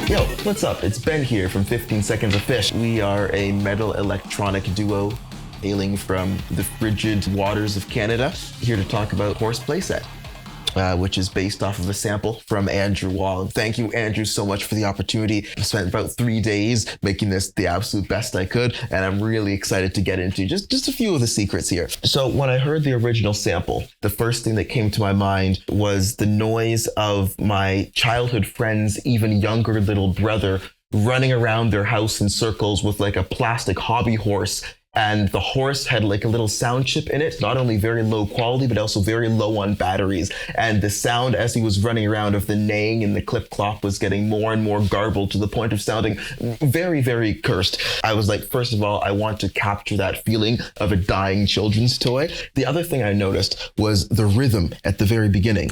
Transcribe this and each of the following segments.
Yo, what's up? It's Ben here from 15 Seconds of Fish. We are a metal electronic duo hailing from the frigid waters of Canada, here to talk about Horse Playset, which is based off of a sample from Andrew Wall. Thank you, Andrew, so much for the opportunity. I spent about 3 days making this the absolute best I could, and I'm really excited to get into just a few of the secrets here. So when I heard the original sample, the first thing that came to my mind was the noise of my childhood friend's even younger little brother running around their house in circles with like a plastic hobby horse. And the horse had like a little sound chip in it, not only very low quality, but also very low on batteries. And the sound as he was running around of the neighing and the clip-clop was getting more and more garbled to the point of sounding very, very cursed. I was like, first of all, I want to capture that feeling of a dying children's toy. The other thing I noticed was the rhythm at the very beginning.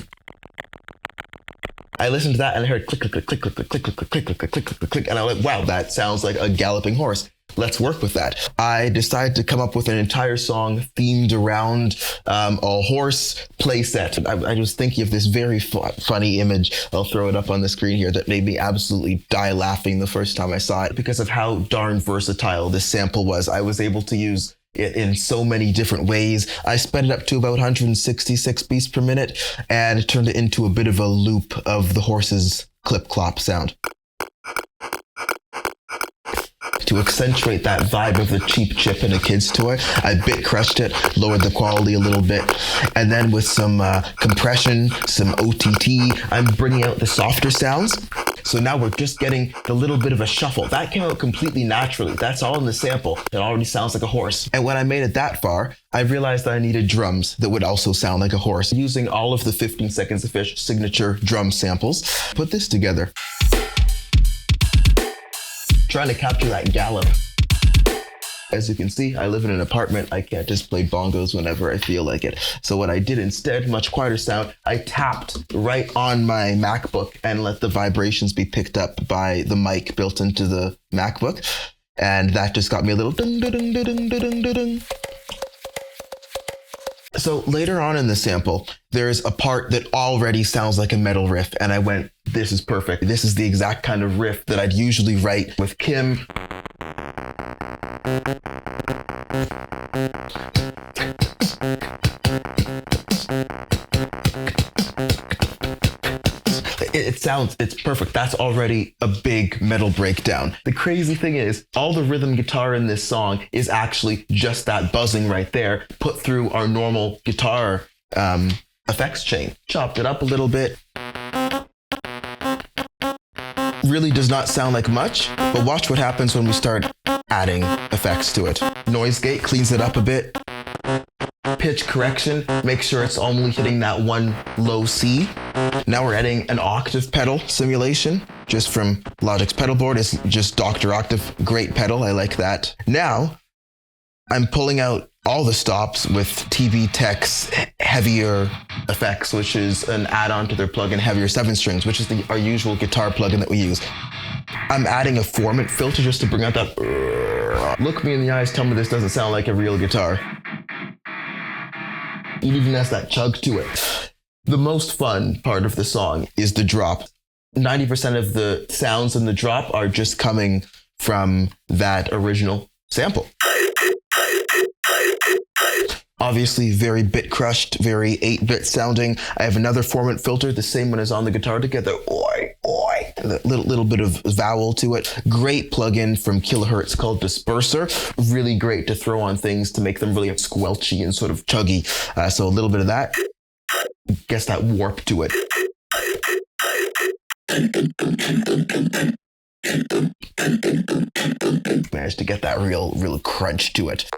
I listened to that and I heard click, click, click, click, click, click, click, click, click, click, click, click, click, click, and I was like, wow, that sounds like a galloping horse. Let's work with that. I decided to come up with an entire song themed around a horse playset. I was thinking of this very funny image. I'll throw it up on the screen here that made me absolutely die laughing the first time I saw it because of how darn versatile this sample was. I was able to use it in so many different ways. I sped it up to about 166 beats per minute and turned it into a bit of a loop of the horse's clip-clop sound. To accentuate that vibe of the cheap chip in a kid's toy, I bit crushed it, lowered the quality a little bit, and then with some compression, some OTT, I'm bringing out the softer sounds. So now we're just getting the little bit of a shuffle. That came out completely naturally. That's all in the sample. It already sounds like a horse. And when I made it that far, I realized that I needed drums that would also sound like a horse. Using all of the 15 Seconds of Fish signature drum samples, put this together. Trying to capture that gallop. As you can see, I live in an apartment. I can't just play bongos whenever I feel like it. So what I did instead, much quieter sound, I tapped right on my MacBook and let the vibrations be picked up by the mic built into the MacBook. And that just got me a little ding, ding, ding, ding, ding, ding, ding. So later on in the sample, there's a part that already sounds like a metal riff, and I went, this is perfect. This is the exact kind of riff that I'd usually write with Kim. It's perfect. That's already a big metal breakdown. The crazy thing is, all the rhythm guitar in this song is actually just that buzzing right there, put through our normal guitar effects chain. Chopped it up a little bit. Really does not sound like much, but watch what happens when we start adding effects to it. Noise gate cleans it up a bit. Pitch correction, make sure it's only hitting that one low C. Now we're adding an octave pedal simulation, just from Logic's pedal board. It's just Dr. Octave, great pedal, I like that. Now, I'm pulling out all the stops with TB Tech's Heavier Effects, which is an add-on to their plugin Heavier 7 Strings, which is our usual guitar plugin that we use. I'm adding a formant filter just to bring out that... Look me in the eyes, tell me this doesn't sound like a real guitar. It even has that chug to it. The most fun part of the song is the drop. 90% of the sounds in the drop are just coming from that original sample. Obviously very bit crushed, very 8-bit sounding. I have another formant filter, the same one as on the guitar to get the oi, oi, the little bit of vowel to it. Great plugin from Kilohertz called Disperser. Really great to throw on things to make them really squelchy and sort of chuggy. So a little bit of that. Gets that warp to it. Managed to get that real crunch to it.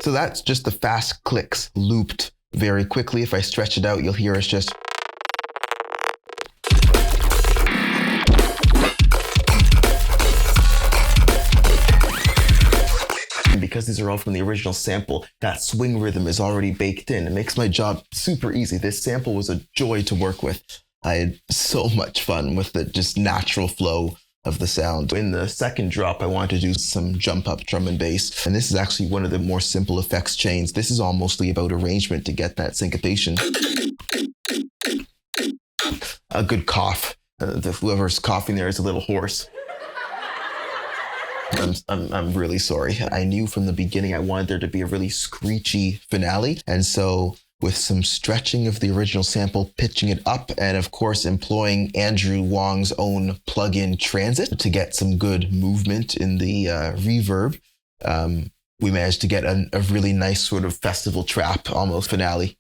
So that's just the fast clicks looped very quickly. If I stretch it out, you'll hear it's just... And because these are all from the original sample, that swing rhythm is already baked in. It makes my job super easy. This sample was a joy to work with. I had so much fun with the just natural flow of the sound. In the second drop, I wanted to do some jump up drum and bass. And this is actually one of the more simple effects chains. This is all mostly about arrangement to get that syncopation. A good cough Whoever's coughing there is a little hoarse. I'm really sorry. I knew from the beginning I wanted there to be a really screechy finale. And so with some stretching of the original sample, pitching it up, and of course employing Andrew Wong's own plugin Transit to get some good movement in the reverb, we managed to get a really nice sort of festival trap almost finale.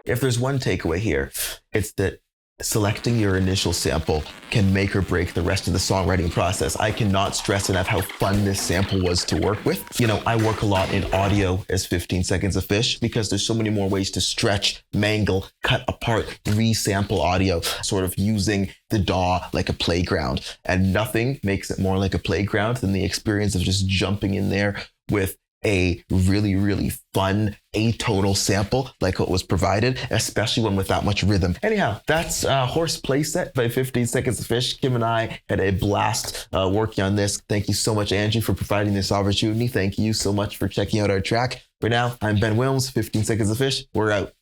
If there's one takeaway here, it's that selecting your initial sample can make or break the rest of the songwriting process. I cannot stress enough how fun this sample was to work with. You know, I work a lot in audio as 15 Seconds of Fish because there's so many more ways to stretch, mangle, cut apart, resample audio, sort of using the DAW like a playground. And nothing makes it more like a playground than the experience of just jumping in there with a really, really fun atonal sample like what was provided, especially one with that much rhythm. Anyhow, that's Horse Playset by 15 Seconds of Fish. Kim and I had a blast working on this. Thank you so much, Angie, for providing this opportunity. Thank you so much for checking out our track. For now, I'm Ben Willms, 15 Seconds of Fish. We're out.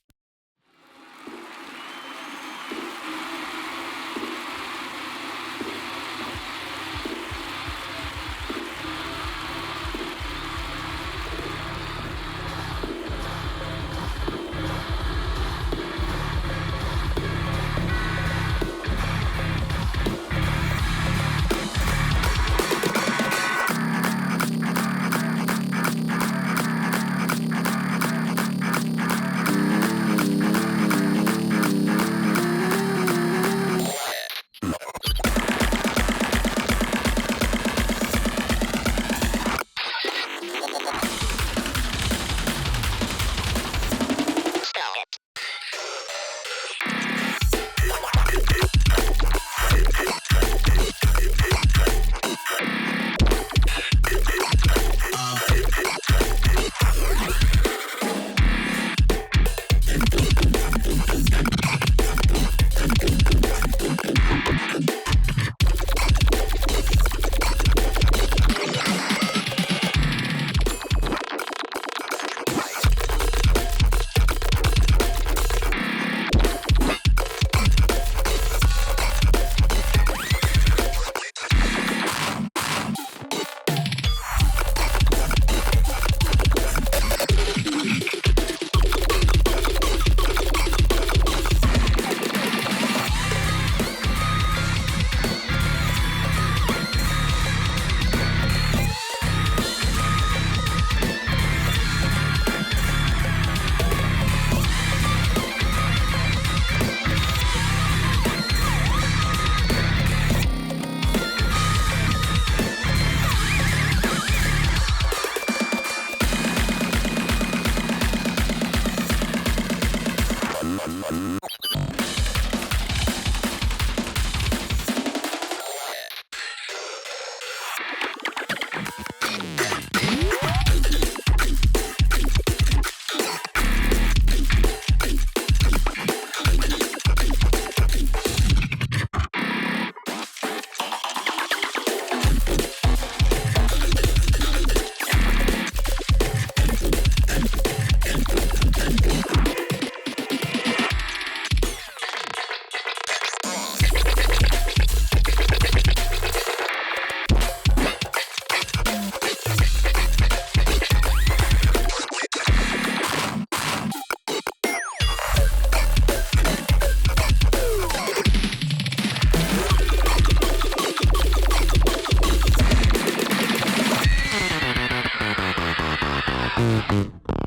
Mm-hmm.